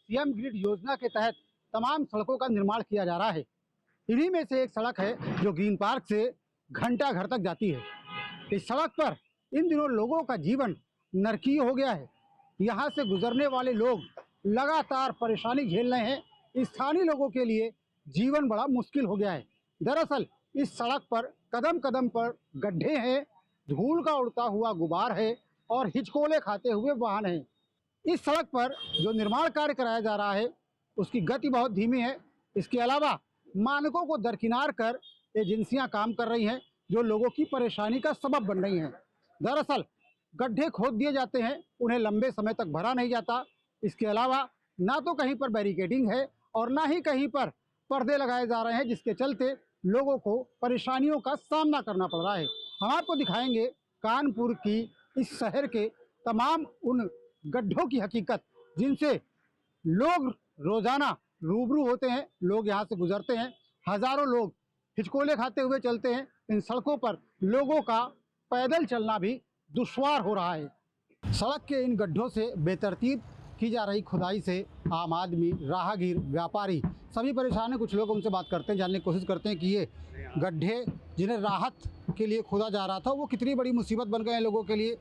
CM grid योजना के तहत तमाम सड़कों का निर्माण किया जा रहा है। इन्हीं में से एक सड़क है जो ग्रीन पार्क से घंटा घर तक जाती है। इस सड़क पर इन दिनों लोगों का जीवन नरकीय हो गया है। यहाँ से गुजरने वाले लोग लगातार परेशानी झेल रहे हैं। स्थानीय लोगों के लिए जीवन बड़ा मुश्किल हो गया है। दरअसल इस सड़क पर कदम कदम पर गड्ढे हैं, धूल का उड़ता हुआ गुबार है और हिचकोले खाते हुए वाहन हैं। इस सड़क पर जो निर्माण कार्य कराया जा रहा है उसकी गति बहुत धीमी है। इसके अलावा मानकों को दरकिनार कर एजेंसियां काम कर रही हैं जो लोगों की परेशानी का सबब बन रही हैं। दरअसल गड्ढे खोद दिए जाते हैं, उन्हें लंबे समय तक भरा नहीं जाता। इसके अलावा ना तो कहीं पर बैरिकेडिंग है और ना ही कहीं पर पर्दे लगाए जा रहे हैं, जिसके चलते लोगों को परेशानियों का सामना करना पड़ रहा है। हम आपको दिखाएंगे कानपुर की इस शहर के तमाम उन गड्ढों की हकीकत जिनसे लोग रोजाना रूबरू होते हैं। लोग यहाँ से गुजरते हैं, हजारों लोग हिचकोले खाते हुए चलते हैं। इन सड़कों पर लोगों का पैदल चलना भी दुश्वार हो रहा है। सड़क के इन गड्ढों से बेतरतीब की जा रही खुदाई से आम आदमी, राहगीर, व्यापारी सभी परेशान हैं। कुछ लोग उनसे बात करते हैं, जानने की कोशिश करते हैं कि ये गड्ढे जिन्हें राहत के लिए खोदा जा रहा था वो कितनी बड़ी मुसीबत बन गए हैं लोगों के लिए।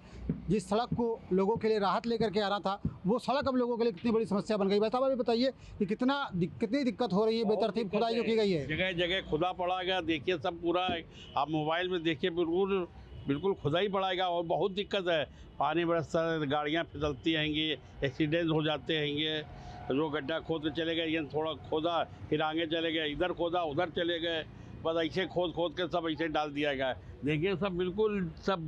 जिस सड़क को लोगों के लिए राहत लेकर के आ रहा था वो सड़क अब लोगों के लिए कितनी बड़ी समस्या बन गई। वैसे आप बताइए कि कितनी दिक्कत हो रही है बेतरतीब खुदाई जो की गई है। जगह जगह खुदा पड़ा गया, देखिए सब पूरा आप मोबाइल में देखिए, बिल्कुल खुदाई पड़ाएगा और बहुत दिक्कत है। पानी बरसता है, गाड़ियाँ फिसलती रहेंगी, एक्सीडेंट हो जाते रहेंगे। जो गड्ढा खोद के चले गए, ये थोड़ा खोदा फिर आगे चले गए, इधर खोदा उधर चले गए, बस ऐसे खोद के सब ऐसे डाल दिया गया। देखिए सब बिल्कुल सब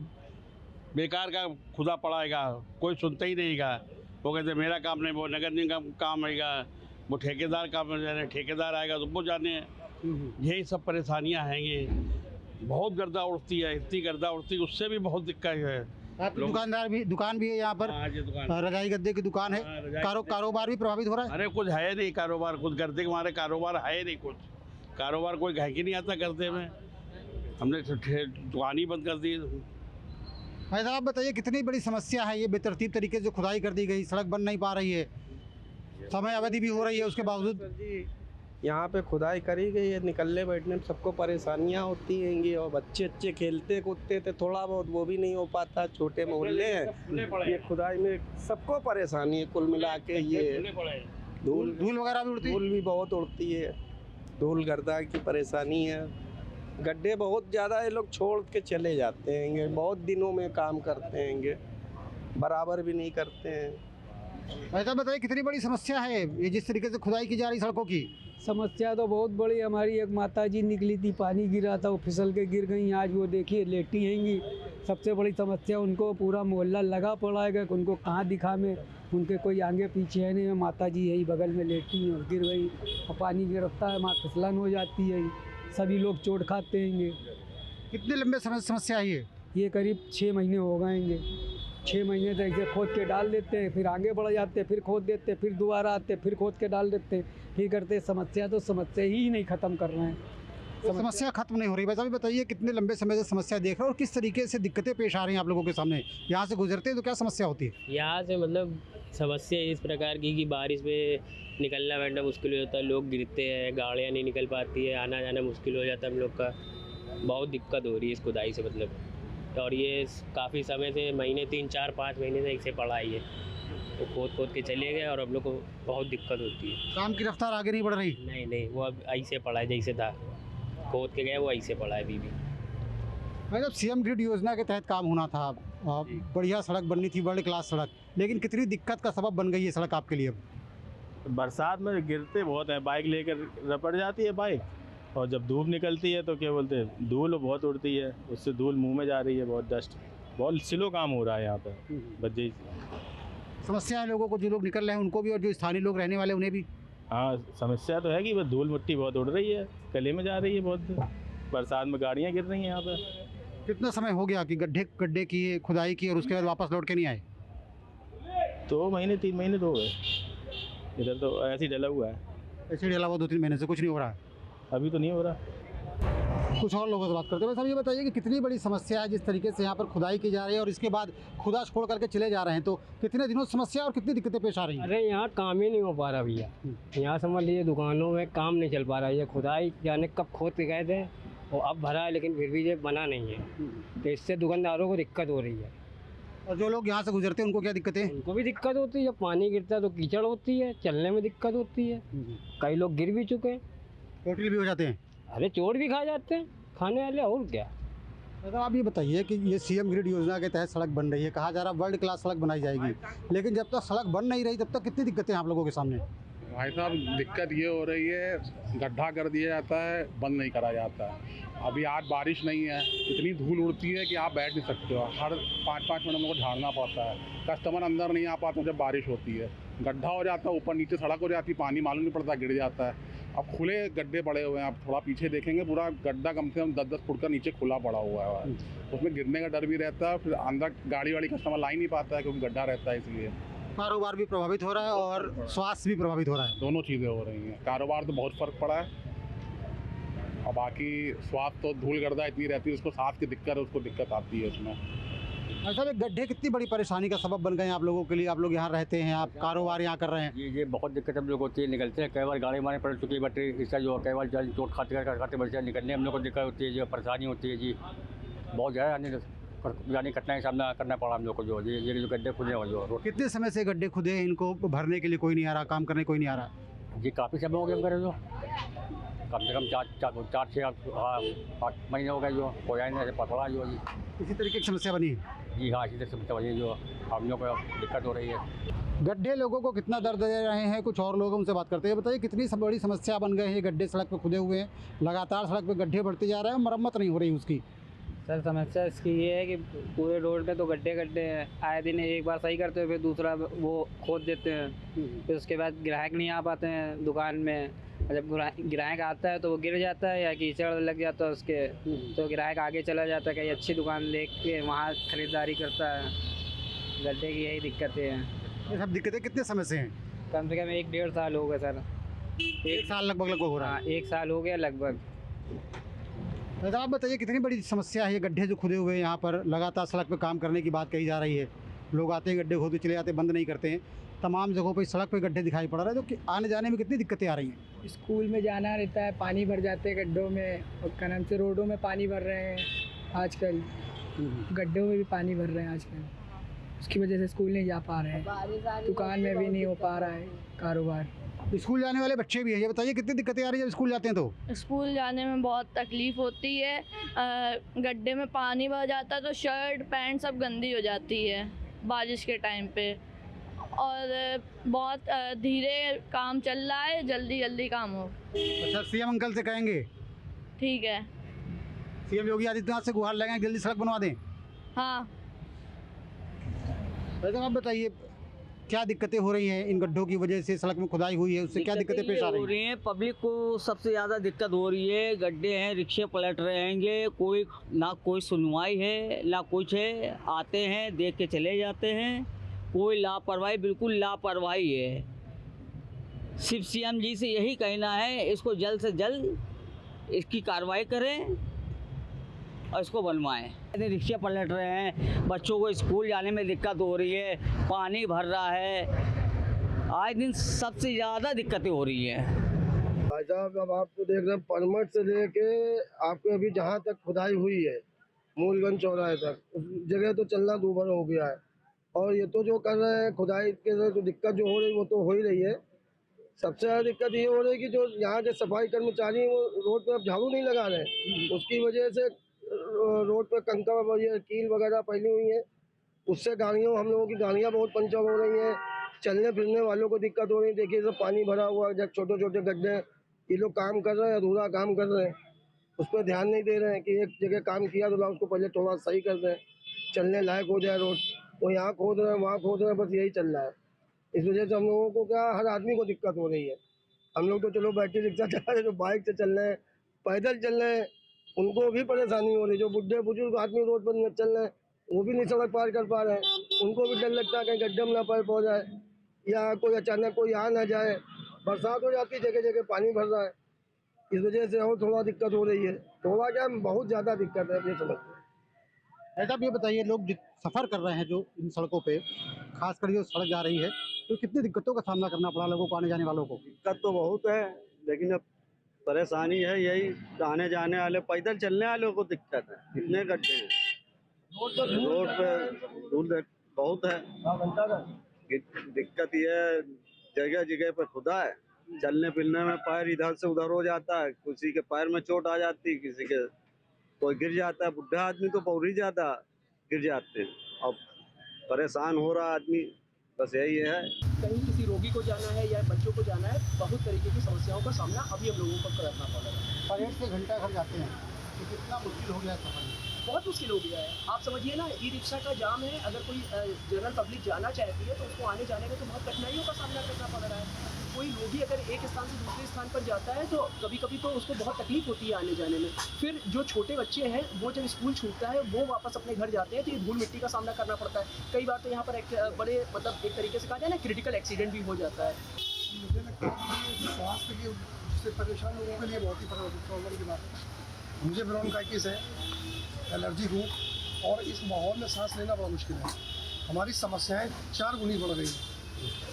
बेकार का खुदा पड़ाएगा, कोई सुनता ही नहीं गा। वो कहते मेरा काम नहीं, वो नगर निगम काम रहेगा, वो ठेकेदार काम जाने, ठेकेदार आएगा तो वो जाने। यही सब परेशानियाँ हैं। ये बहुत गर्दा उड़ती है, इतनी गर्दा उड़ती है, उससे भी बहुत दिक्कत है। आपकी दुकान भी है यहाँ पर? हाँ जी, दुकान, रजाई गद्दे की दुकान है। कारोबार भी प्रभावित हो रहा है? अरे कुछ है नहीं कारोबार, कुछ गर्दे के मारे कारोबार है नहीं। कुछ कारोबार कोई घाय की नहीं आता गर्दे में, हमने दुकान ही बंद कर दी। भाई साहब बताइए कितनी बड़ी समस्या है ये बेतरतीब तरीके से खुदाई कर दी गई, सड़क बन नहीं पा रही है, समय अवधि भी हो रही है उसके बावजूद। यहाँ पे खुदाई करी गई है, निकलने बैठने में सबको परेशानियाँ होती हैंगी और बच्चे खेलते कूदते थे थोड़ा बहुत, वो भी नहीं हो पाता। छोटे मोहल्ले हैं, ये खुदाई में सबको परेशानी है। कुल मिला के ये धूल वगैरह भी उड़ती है, धूल भी बहुत उड़ती है, धूल गर्दा की परेशानी है। गड्ढे बहुत ज़्यादा ये लोग छोड़ के चले जाते हैंगे, बहुत दिनों में काम करते हैंगे, बराबर भी नहीं करते हैं। ऐसा बताइए कितनी बड़ी समस्या है ये जिस तरीके से खुदाई की जा रही सड़कों की? समस्या तो बहुत बड़ी। हमारी एक माताजी निकली थी, पानी गिरा था, वो फिसल के गिर गई, आज वो देखिए लेटी हैंगी। सबसे बड़ी समस्या उनको पूरा मोहल्ला लगा पड़ा है, उनको कहाँ दिखा में, उनके कोई आगे पीछे है नहीं। माताजी यही बगल में लेटी हैं और गिर गई और पानी गिरफ्ता है, माँ फिसलन हो जाती है, सभी लोग चोट खाते हैंगे। कितने लंबे समय समस्या है ये करीब 6 महीने हो गएंगे। 6 महीने तक ऐसे खोद के डाल देते हैं, फिर आगे बढ़ जाते हैं, फिर खोद देते हैं, फिर दोबारा आते हैं, फिर खोद के डाल देते हैं, फिर करते हैं। समस्या ही नहीं ख़त्म कर रहे हैं। समस्या खत्म नहीं हो रही। वैसे भी बताइए कितने लंबे समय से समस्या देख रहे हो और किस तरीके से दिक्कतें पेश आ रही हैं आप लोगों के सामने? यहाँ से गुजरते हैं तो क्या समस्या होती है? यहाँ से मतलब समस्या इस प्रकार की कि बारिश में निकलना बैठना मुश्किल हो जाता है, लोग गिरते हैं, गाड़ियाँ नहीं निकल पाती है, आना जाना मुश्किल हो जाता है हम लोग का। बहुत दिक्कत हो रही है इस खुदाई से मतलब। और ये काफ़ी समय से, महीने 3, 4, 5 महीने से ऐसे पड़ा ही है, तो खोद के चले गए और हम लोग को बहुत दिक्कत होती है। काम की रफ्तार आगे नहीं बढ़ रही? नहीं, वो अब ऐसे पड़ा है जैसे था, खोद के गए वो ऐसे पड़ा है अभी भी। मतलब सीएम ग्रिड योजना के तहत काम होना था, बढ़िया सड़क बननी थी, वर्ल्ड क्लास सड़क, लेकिन कितनी दिक्कत का सबब बन गई है सड़क आपके लिए? बरसात में गिरते बहुत है, बाइक लेकर रपट जाती है बाइक, और जब धूप निकलती है तो क्या बोलते हैं, धूल बहुत उड़ती है, उससे धूल मुंह में जा रही है, बहुत डस्ट, बहुत स्लो काम हो रहा है यहाँ पे। बच्चे समस्या है लोगों को, जो लोग निकल रहे हैं उनको भी और जो स्थानीय लोग रहने वाले उन्हें भी। हाँ, समस्या तो है कि बस धूल मिट्टी बहुत उड़ रही है, गले में जा रही है बहुत, बरसात में गाड़ियाँ गिर रही हैं यहाँ पे। कितना समय हो गया कि गड्ढे की खुदाई की और उसके बाद वापस लौट के नहीं आए? 2 महीने 3 महीने तो हो गए, इधर तो ऐसे ही डला हुआ है। ऐसे डला हुआ 2-3 महीने से कुछ नहीं हो रहा है? अभी तो नहीं हो रहा। कुछ और लोगों से बात करते हैं। बस अब ये बताइए कि कितनी बड़ी समस्या है जिस तरीके से यहाँ पर खुदाई की जा रही है और इसके बाद खुदा छोड़ करके चले जा रहे हैं, तो कितने दिनों से समस्या और कितनी दिक्कतें पेश आ रही हैं? अरे यहाँ काम ही नहीं हो पा रहा भैया, यहाँ समझ लीजिए दुकानों में काम नहीं चल पा रहा है। ये खुदाई जाने कब खोद के गए थे और अब भरा है, लेकिन फिर भी ये बना नहीं है, तो इससे दुकानदारों को दिक्कत हो रही है। और जो लोग यहाँ से गुजरते हैं उनको क्या दिक्कतें हैं? उनको भी दिक्कत होती है, जब पानी गिरता है तो कीचड़ होती है, चलने में दिक्कत होती है, कई लोग गिर भी चुके हैं, होटल भी हो जाते हैं। अरे चोट भी खा जाते हैं खाने वाले, और क्या। मतलब आप ये बताइए कि ये सीएम ग्रिड योजना के तहत सड़क बन रही है, कहा जा रहा है वर्ल्ड क्लास सड़क बनाई जाएगी, लेकिन जब तक सड़क बन नहीं रही तब तक कितनी दिक्कतें हैं आप लोगों के सामने? भाई साहब दिक्कत ये हो रही है, गड्ढा कर दिया जाता है, बंद नहीं करा जाता है। अभी आज बारिश नहीं है, इतनी धूल उड़ती है कि आप बैठ नहीं सकते हो, हर 5-5 मिनट में को झाड़ना पड़ता है, कस्टमर अंदर नहीं आ पाते जब बारिश होती है, गड्ढा हो जाता है, ऊपर नीचे सड़क हो जाती है, पानी मालूम नहीं पड़ता, गिर जाता है। अब खुले गड्ढे पड़े हुए हैं, आप थोड़ा पीछे देखेंगे पूरा गड्ढा कम से कम 10-10 फुट का नीचे खुला पड़ा हुआ है, उसमें गिरने का डर भी रहता है, फिर अंदर गाड़ी वाड़ी कस्टमर ला ही नहीं पाता है क्योंकि गड्ढा रहता है, इसलिए कारोबार भी प्रभावित हो रहा है और स्वास्थ्य भी प्रभावित हो रहा है। दोनों चीज़ें हो रही हैं। कारोबार तो बहुत फ़र्क पड़ा है और बाकी स्वास्थ्य तो धूल गर्दा इतनी रहती है, उसको सांस की दिक्कत है, उसको दिक्कत आती है इसमें। अच्छा, ये गड्ढे कितनी बड़ी परेशानी का सबब बन गए हैं आप लोगों के लिए? आप लोग यहाँ रहते हैं, आप कारोबार यहाँ कर रहे हैं। ये बहुत दिक्कत हम लोग होती है, निकलते हैं, कई बार गाड़ी मारने पड़ चुकी है, बट इसका जो कई बार चोट खाते बच्चे निकलने हम लोग को दिक्कत होती है, जो परेशानी होती है जी, बहुत ज़्यादा यानी कठिनाई सामना करना पड़ा हम लोग को। जो ये जो गड्ढे खुदे हैं जो रोड, कितने समय से गड्ढे खुदे हैं, इनको भरने के लिए कोई नहीं आ रहा, काम करने कोई नहीं आ रहा? जी काफ़ी समय हो गए हम करे जो, कम से कम 4-6-8 महीने हो गए जो कोई आए नहीं पकड़ा जो जी। इसी तरीके की समस्या बनी है? जी हाँ, इसी तरह समस्या वही जो हम लोग को दिक्कत हो रही है। गड्ढे लोगों को कितना दर्द दे रहे हैं, कुछ और लोग उनसे बात करते हैं। बताइए कितनी सब बड़ी समस्या बन गए हैं, गड्ढे सड़क पे खुदे हुए हैं, लगातार सड़क पे गड्ढे बढ़ते जा रहे हैं, मरम्मत नहीं हो रही उसकी। सर समस्या इसकी ये है कि पूरे रोड पे तो गड्ढे हैं, आए दिन एक बार सही करते हैं, फिर दूसरा वो खोद देते हैं, फिर उसके बाद ग्राहक नहीं आ पाते हैं दुकान में, और जब ग्राहक आता है तो वो गिर जाता है या कीचड़ लग जाता है उसके, तो ग्राहक आगे चला जाता है, कहीं अच्छी दुकान देख के वहाँ खरीदारी करता है। गड्ढे की यही दिक्कतें हैं। ये सब दिक्कतें कितने समय से हैं? कम से कम 1-1.5 साल हो गए सर। 1 साल लगभग हो रहा है। हाँ, 1 साल हो गया लगभग। तो आप बताइए कितनी बड़ी समस्या है ये गड्ढे जो खुदे हुए हैं यहाँ पर? लगातार सड़क पे काम करने की बात कही जा रही है, लोग आते हैं गड्ढे खोदते चले जाते, बंद नहीं करते हैं, तमाम जगहों पे सड़क पे गड्ढे दिखाई पड़ रहे हैं, तो आने जाने में कितनी दिक्कतें आ रही हैं? स्कूल में जाना रहता है, पानी भर जाते हैं गड्ढों में, और क्या नाम से रोडों में पानी भर रहे हैं आजकल, गड्ढों में भी पानी भर रहे हैं आजकल, उसकी वजह से स्कूल नहीं जा पा रहे हैं, दुकान में भी नहीं हो पा रहा है कारोबार। स्कूल जाने वाले बच्चे भी हैं, ये बताइए कितनी दिक्कतें आ रही है जब स्कूल जाते हैं तो? स्कूल जाने में बहुत तकलीफ़ होती है, गड्ढे में पानी भर जाता है तो शर्ट पैंट सब गंदी हो जाती है बारिश के टाइम पे, और बहुत धीरे काम चल रहा है, जल्दी जल्दी काम हो। अच्छा, सीएम अंकल से कहेंगे? ठीक है। सीएम योगी आदित्यनाथ से गुहार लगाएं जल्दी सड़क बनवा दें। हाँ। वैसे आप बताइए क्या दिक्कतें हो रही हैं इन गड्ढों की वजह से? सड़क में खुदाई हुई है, उससे क्या दिक्कतें पेश आ रही हैं? पब्लिक को सबसे ज़्यादा दिक्कत हो रही है, गड्ढे हैं, रिक्शे पलट रहेंगे, कोई सुनवाई है ना कुछ है, आते हैं देख के चले जाते हैं, कोई लापरवाही, बिल्कुल लापरवाही है। सिर्फ सीएम जी से यही कहना है, इसको जल्द से जल्द इसकी कार्रवाई करें और इसको बनवाएं। रिक्शे पलट रहे हैं, बच्चों को स्कूल जाने में दिक्कत हो रही है, पानी भर रहा है, आए दिन सबसे ज़्यादा दिक्कतें हो रही हैं। भाई साहब अब आपको देख रहे हैं, परमट से लेके आपके अभी जहाँ तक खुदाई हुई है मूलगंज चौराहे तक, उस जगह तो चलना दूभर हो गया है, और ये तो जो कर रहे हैं खुदाई के तो दिक्कत जो हो रही वो तो हो ही रही है। सबसे ज़्यादा दिक्कत ये हो रही है कि जो यहाँ के सफाई कर्मचारी हैं वो रोड पर अब झाड़ू नहीं लगा रहे हैं, उसकी वजह से रोड पर कंकड़ और ये कील वगैरह फैली हुई है, उससे हम लोगों की गाड़ियाँ बहुत पंचर हो रही हैं, चलने फिरने वालों को दिक्कत हो रही है। देखिए सब पानी भरा हुआ है, जब छोटे छोटे गड्ढे, ये लोग काम कर रहे हैं, अधूरा काम कर रहे हैं, उस पर ध्यान नहीं दे रहे हैं कि एक जगह काम किया तो उसको पहले थोड़ा सही कर दें, चलने लायक हो जाए रोड। वो यहाँ खोद रहे हैं, वहाँ खोद रहे हैं, बस यही चल रहा है। इस वजह से हम लोगों को क्या, हर आदमी को दिक्कत हो रही है। हम लोग तो चलो बैटरी रिक्शा चला रहे, जो बाइक से चल रहे हैं, पैदल चल रहे हैं, उनको भी परेशानी हो रही है। जो बुढ़े बुजुर्ग आदमी रोड पर चल रहे हैं वो भी नहीं सड़क पार कर पा रहे हैं, उनको भी डर लगता है कहीं गड्ढे में ना पैर पड़ जाए या कोई अचानक कोई आ ना जाए। बरसात हो जाती है, जगह जगह पानी भर रहा है, इस वजह से और थोड़ा दिक्कत हो रही है। थोड़ा क्या, बहुत ज़्यादा दिक्कत है, ये समझते हैं। ऐसा भी बताइए, लोग सफ़र कर रहे हैं जो इन सड़कों पे, खासकर जो सड़क जा रही है, तो कितनी दिक्कतों का सामना करना पड़ा लोगों को, आने जाने वालों को? दिक्कत तो बहुत है, लेकिन अब परेशानी है यही, आने जाने वाले, पैदल चलने वालों को दिक्कत है। कितने गड्ढे हैं रोड पे, धूल बहुत है। दिक्कत ये है, जगह जगह पे खुदा है, चलने फिरने में पैर इधर से उधर हो जाता है, किसी के पैर में चोट आ जाती, किसी के कोई गिर जाता है, बुढ़ा आदमी तो पौड़ी ज्यादा गिर जाते हैं। अब परेशान हो रहा आदमी, बस यही है। कहीं किसी रोगी को जाना है या बच्चों को जाना है, बहुत तरीके की समस्याओं का सामना अभी हम लोगों को करना पड़ेगा। परेड से घंटा घर जाते हैं तो कितना मुश्किल हो गया है सफर में? बहुत मुश्किल हो गया है। आप समझिए ना, ई रिक्शा का जाम है, अगर कोई जनरल पब्लिक जाना चाहती है तो उसको आने जाने में तो बहुत कठिनाइयों का सामना करना पड़ रहा है। कोई रोगी अगर एक स्थान से दूसरे स्थान पर जाता है तो कभी कभी तो उसको बहुत तकलीफ होती है आने जाने में। फिर जो छोटे बच्चे हैं वो जब स्कूल छूटता है वो वापस अपने घर जाते हैं तो ये धूल मिट्टी का सामना करना पड़ता है। कई बार तो यहाँ पर एक बड़े मतलब एक तरीके से कहा जाए ना, क्रिटिकल एक्सीडेंट भी हो जाता है। मुझे लगता है कि स्वास्थ्य के से परेशान लोगों के लिए बहुत ही प्रॉब्लम की बात है। मुझे ब्रोंकाइटिस है, एलर्जी हूँ, और इस माहौल में सांस लेना बहुत मुश्किल है। हमारी समस्याएं 4 गुनी बढ़ गई हैं,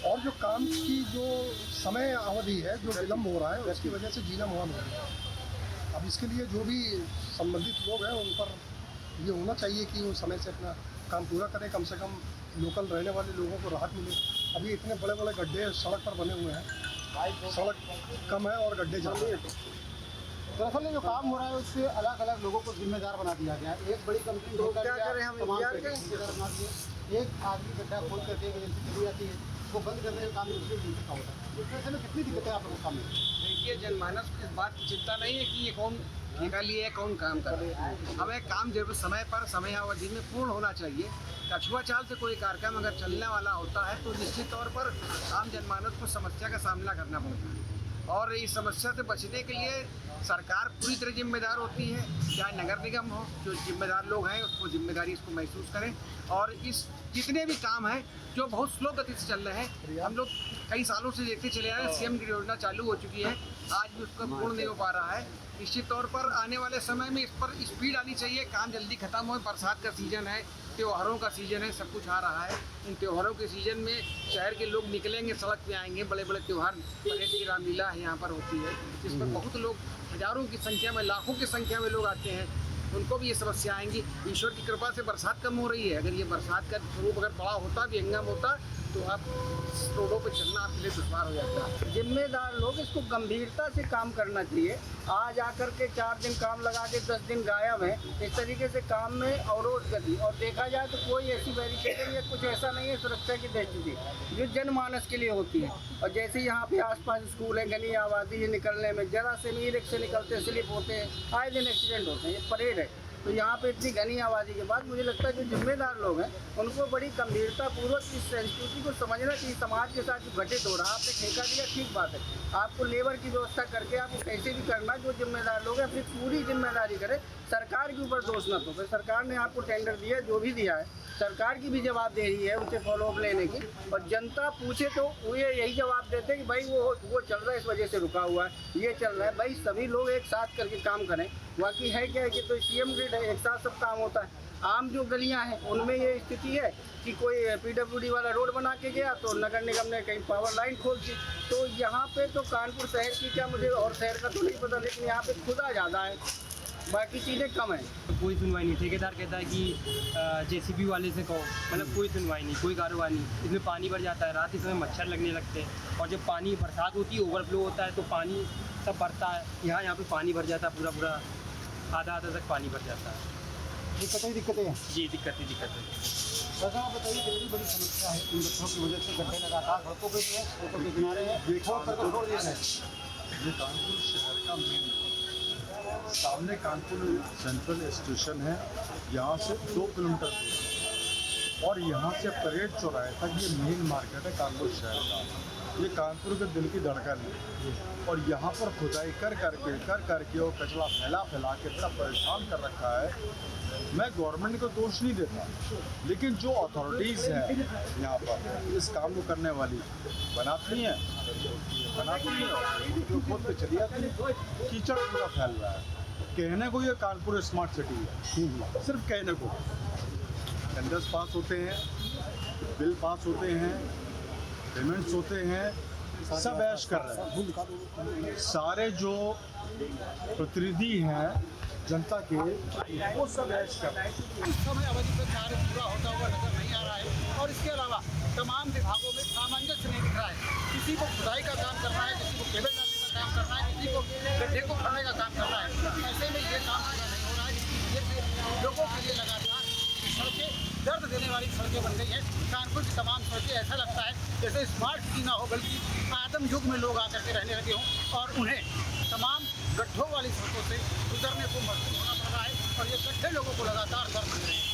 और जो काम की जो समय अवधि है, जो विलम्ब हो रहा है, उसकी वजह से जीना मुहाल हो रहा है। अब इसके लिए जो भी संबंधित लोग हैं उन पर ये होना चाहिए कि वो समय से अपना काम पूरा करें, कम से कम लोकल रहने वाले लोगों को राहत मिले। अभी इतने बड़े बड़े गड्ढे सड़क पर बने हुए हैं, सड़क कम है और गड्ढे ज़्यादा हैं। दरअसल जो काम हो रहा है उससे अलग अलग लोगों को जिम्मेदार बना दिया गया है। एक बड़ी कंपनी तो क्या करें हम, जिम्मेदार बना दिए। एक आदमी गड्ढा खोल करके एजेंसी चली जाती है, वो बंद करने का काम दूसरे दिन का होता है। इस वजह से कितनी दिक्कतें आप लोगों के सामने? देखिए, जनमानस को इस बात की चिंता नहीं है कि ये कौन ठेका लिए, कौन काम कर रहे हैं। हमें काम जब समय पर समय अवधि में पूर्ण होना चाहिए। कछुआ चाल से कोई कार्यक्रम अगर चलने वाला होता है तो निश्चित तौर पर आम जनमानस को समस्या का सामना करना पड़ता है, और इस समस्या से बचने के लिए सरकार पूरी तरह जिम्मेदार होती है। चाहे नगर निगम हो, जो जिम्मेदार लोग हैं उसको जिम्मेदारी इसको महसूस करें, और इस जितने भी काम हैं जो बहुत स्लो गति से चल रहे हैं, हम लोग कई सालों से देखते चले आ रहे हैं। सीएम की योजना चालू हो चुकी है, आज भी उसका पूर्ण नहीं हो पा रहा है। निश्चित तौर पर आने वाले समय में इस पर स्पीड आनी चाहिए, काम जल्दी खत्म हो। बरसात का सीज़न है, त्योहारों का सीज़न है, सब कुछ आ रहा है। इन त्योहारों के सीज़न में शहर के लोग निकलेंगे, सड़क पे आएंगे। बड़े बड़े त्योहार, परेड की रामलीला यहाँ पर होती है, जिसमें बहुत लोग, हज़ारों की संख्या में, लाखों की संख्या में लोग आते हैं। उनको भी ये समस्या आएंगी। ईश्वर की कृपा से बरसात कम हो रही है। अगर ये बरसात का स्वरूप अगर बड़ा होता, विहंगम होता, तो आप रोडों पर चलना आपके लिए दुश्वार हो जाता है। जिम्मेदार लोग इसको गंभीरता से काम करना चाहिए। आज आकर के 4 दिन काम लगा के 10 दिन गायब है, इस तरीके से काम में अवरोध गति। और देखा जाए तो कोई ऐसी बैरिकेडिंग या कुछ ऐसा नहीं है सुरक्षा की दृष्टि से जो जनमानस के लिए होती है। और जैसे यहाँ पे आसपास स्कूल है, घनी आबादी है, निकलने में जरा से भी रिक्शे निकलते, स्लिप होते हैं, आए दिन एक्सीडेंट होते हैं। ये परेड है, तो यहाँ पे इतनी घनी आबादी के बाद मुझे लगता है जो जिम्मेदार लोग हैं उनको बड़ी गंभीरता पूर्वक इस संस्कृति को समझना चाहिए। समाज के साथ जो घटित हो रहा है, आपने ठेका दिया, ठीक बात है, आपको लेबर की व्यवस्था करके आपको कैसे भी करना। जो जिम्मेदार लोग हैं अपनी पूरी जिम्मेदारी करें, सरकार के ऊपर दोष न तो। सरकार ने आपको टेंडर दिया, जो भी दिया है, सरकार की भी जवाबदेही है उनसे फॉलोअप लेने की। और जनता पूछे तो वो यही जवाब देते हैं कि भाई वो चल रहा है, इस वजह से रुका हुआ है, ये चल रहा है। भाई सभी लोग एक साथ करके काम करें। बाकी है क्या है कि तो सीएम ग्रिड है, एक साथ सब काम होता है। आम जो गलियां हैं उनमें ये स्थिति है कि कोई पीडब्ल्यूडी वाला रोड बना के गया तो नगर निगम ने कहीं पावर लाइन खोल दी। तो यहाँ पे तो कानपुर शहर की क्या, मुझे और शहर का तो नहीं पता, लेकिन यहाँ पे खुदा ज़्यादा है, बाकी चीज़ें कम है। तो कोई सुनवाई नहीं। ठेकेदार कहता है कि जेसीबी वाले से कहो, मतलब कोई सुनवाई नहीं, कोई कार्रवाई नहीं। इसमें पानी भर जाता है, रात के समय मच्छर लगने लगते हैं, और जब पानी बरसात होती है, ओवरफ्लो होता है, तो पानी सब भरता है। यहाँ पे पानी भर जाता है, पूरा आधा तक पानी भर जाता है। दिक्कतें हैं जी, दिक्कत है। वैसे आप बताइए, कितनी बड़ी समस्या है इन बच्चों की वजह से गड्ढे लगातार सड़कों पे जो है, सड़कों के किनारे हैं, छोड़ दिया है। ये कानपुर शहर का मेन, सामने कानपुर सेंट्रल स्टेशन है, यहाँ से 2 किलोमीटर दूर, और यहाँ से परेड चौराहे तक ये मेन मार्केट है कानपुर शहर का। ये कानपुर के दिल की धड़कन है, और यहाँ पर खुदाई कर करके और कचरा फैला के इतना परेशान कर रखा है। मैं गवर्नमेंट को दोष नहीं देता, लेकिन जो अथॉरिटीज़ हैं यहाँ पर इस काम को करने वाली बनाती हैं, बनाती है जो खुद पे चली जाती है। कीचड़ पूरा फैल रहा है। कहने को ये कानपुर स्मार्ट सिटी है, सिर्फ कहने को। टेंडर्स पास होते हैं, बिल पास होते हैं, पेमेंट्स होते हैं, सब ऐश कर रहे हैं। सारे जो प्रतिनिधि हैं जनता के, वो सब ऐश कर रहे हैं। समय अवधि पर कार्य पूरा होता हुआ नजर नहीं आ रहा है और इसके अलावा तमाम विभागों में सामंजस्य नहीं दिख रहा है। किसी को खुदाई का काम करना है, किसी को केबल डालने का काम करना है, किसी को गड्ढे को भरने का काम करना है। ऐसे में ये काम पूरा नहीं हो रहा है, जिसकी वजह से लोगों के लिए लगातार सड़कें दर्द देने वाली सड़कें बन गई हैं। कानपुर की तमाम सड़कें ऐसा लगता है जैसे स्मार्ट सिटी ना हो, बल्कि आदम युग में लोग आकर के रहने लगे हों और उन्हें तमाम गड्ढों वाली सड़कों से गुजरने को मजबूर होना पड़ रहा है और ये गड्ढे लोगों को लगातार दर्द दे रहे हैं।